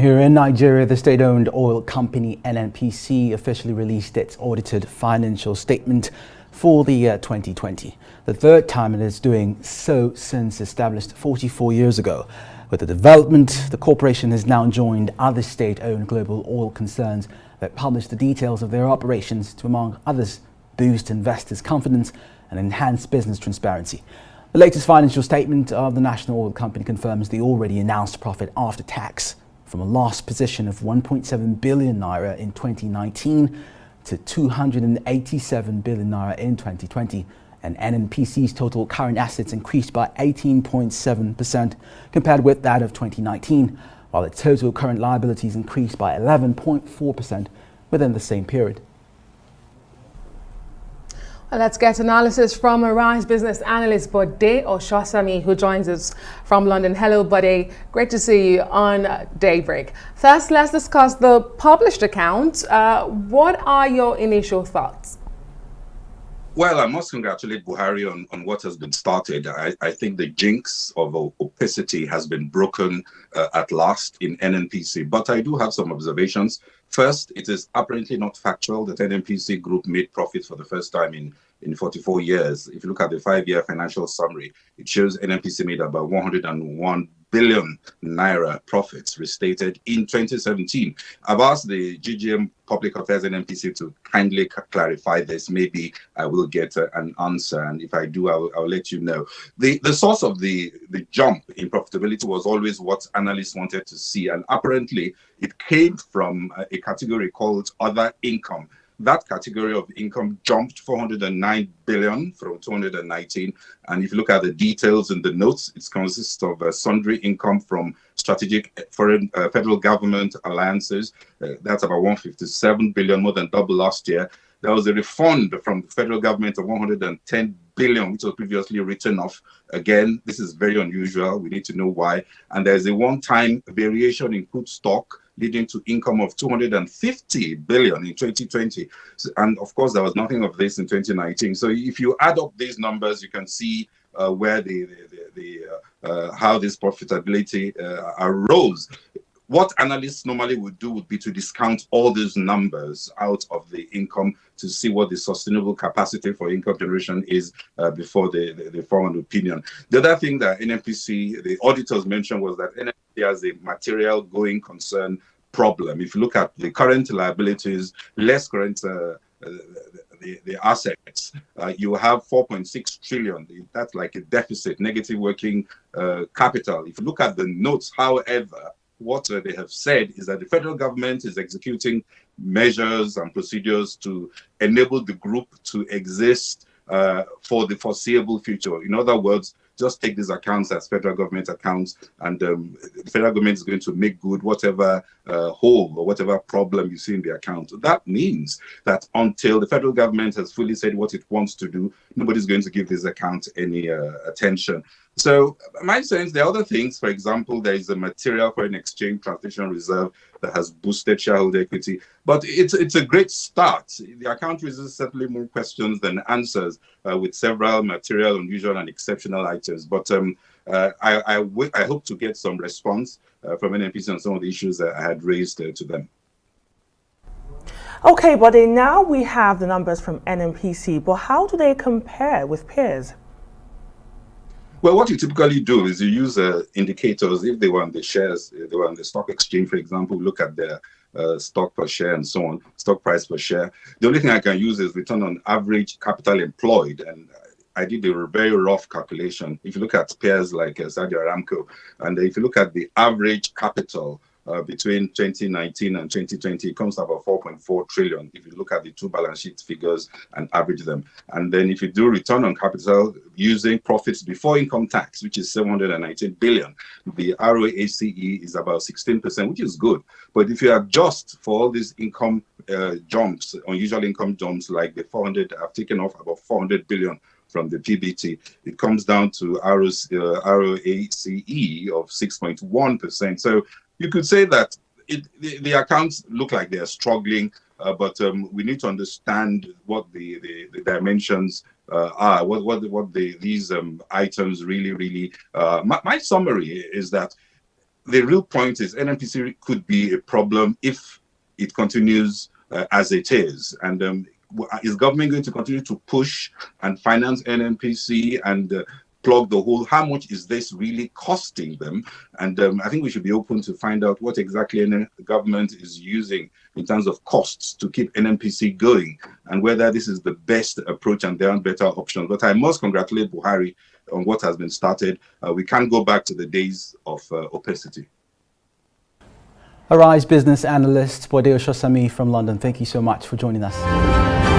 here in Nigeria, the state-owned oil company Nnpc officially released its audited financial statement for the year 2020. The third time it is doing so since established 44 years ago. With the development, the corporation has now joined other state-owned global oil concerns that publish the details of their operations to, among others, boost investors' confidence and enhance business transparency. The latest financial statement of the national oil company confirms the already announced profit after tax from a loss position of 1.7 billion naira in 2019 to 287 billion naira in 2020. And Nnpc's total current assets increased by 18.7% compared with that of 2019, while its total current liabilities increased by 11.4% within the same period. Well, let's get analysis from Arise business analyst BODE OSOSANMI, who joins us from London. Hello, BODE. Great to see you on Daybreak. First, let's discuss the published account. What are your initial thoughts? Well, I must congratulate Buhari on what has been started. I think the jinx of opacity has been broken at last in Nnpc. But I do have some observations. First, it is apparently not factual that Nnpc Group made profit for the first time in 44 years. If you look at the 5-year financial summary, it shows Nnpc made about 101 billion naira profits restated in 2017. I've asked the GGM Public Affairs Nnpc to kindly clarify this. Maybe I will get an answer, and if I do, I'll let you know. The source of the jump in profitability was always what analysts wanted to see, and apparently it came from a category called other income. That category of income jumped 409 billion from 219. And if you look at the details in the notes, it consists of sundry income from strategic foreign federal government alliances. That's about 157 billion, more than double last year. There was a refund from the federal government of 110 billion, which was previously written off. Again, this is very unusual. We need to know why. And there's a one-time variation in crude stock, leading to income of 250 billion in 2020. And of course, there was nothing of this in 2019. So if you add up these numbers, you can see where how this profitability arose. What analysts normally would do would be to discount all these numbers out of the income to see what the sustainable capacity for income generation is before they form an opinion. The other thing that Nnpc, the auditors mentioned, was that Nnpc has a material going concern problem. If you look at the current liabilities, less current the assets, you have 4.6 trillion. That's like a deficit, negative working capital. If you look at the notes, however, what they have said is that the federal government is executing measures and procedures to enable the group to exist for the foreseeable future. In other words, just take these accounts as federal government accounts, and the federal government is going to make good whatever hole or whatever problem you see in the account. That means that until the federal government has fully said what it wants to do, nobody's going to give this account any attention. So my sense, there are other things. For example, there is a material foreign exchange translation reserve that has boosted shareholder equity. But it's a great start. The account raises certainly more questions than answers with several material, unusual, and exceptional items. But I hope to get some response from Nnpc on some of the issues that I had raised to them. Okay, but now we have the numbers from Nnpc, but how do they compare with peers? Well, what you typically do is you use indicators. If they were on the shares, they were on the stock exchange, for example, look at their stock per share and so on, stock price per share. The only thing I can use is return on average capital employed. And I did a very rough calculation. If you look at peers like Saudi Aramco, and if you look at the average capital between 2019 and 2020, it comes to about 4.4 trillion. If you look at the two balance sheet figures and average them. And then if you do return on capital using profits before income tax, which is 719 billion, the ROACE is about 16%, which is good. But if you adjust for all these income jumps, unusual income jumps, like the 400, I've taken off about 400 billion from the PBT, it comes down to ROACE of 6.1%. So you could say that the accounts look like they're struggling, but we need to understand what the dimensions are, what these items really. My summary is that the real point is NNPC could be a problem if it continues as it is. And is government going to continue to push and finance NNPC and plug the hole? How much is this really costing them? And I think we should be open to find out what exactly the government is using in terms of costs to keep NNPC going, and whether this is the best approach and there are better options. But I must congratulate Buhari on what has been started. We can't go back to the days of opacity. Arise business analyst BODE OSOSANMI from London, thank you so much for joining us.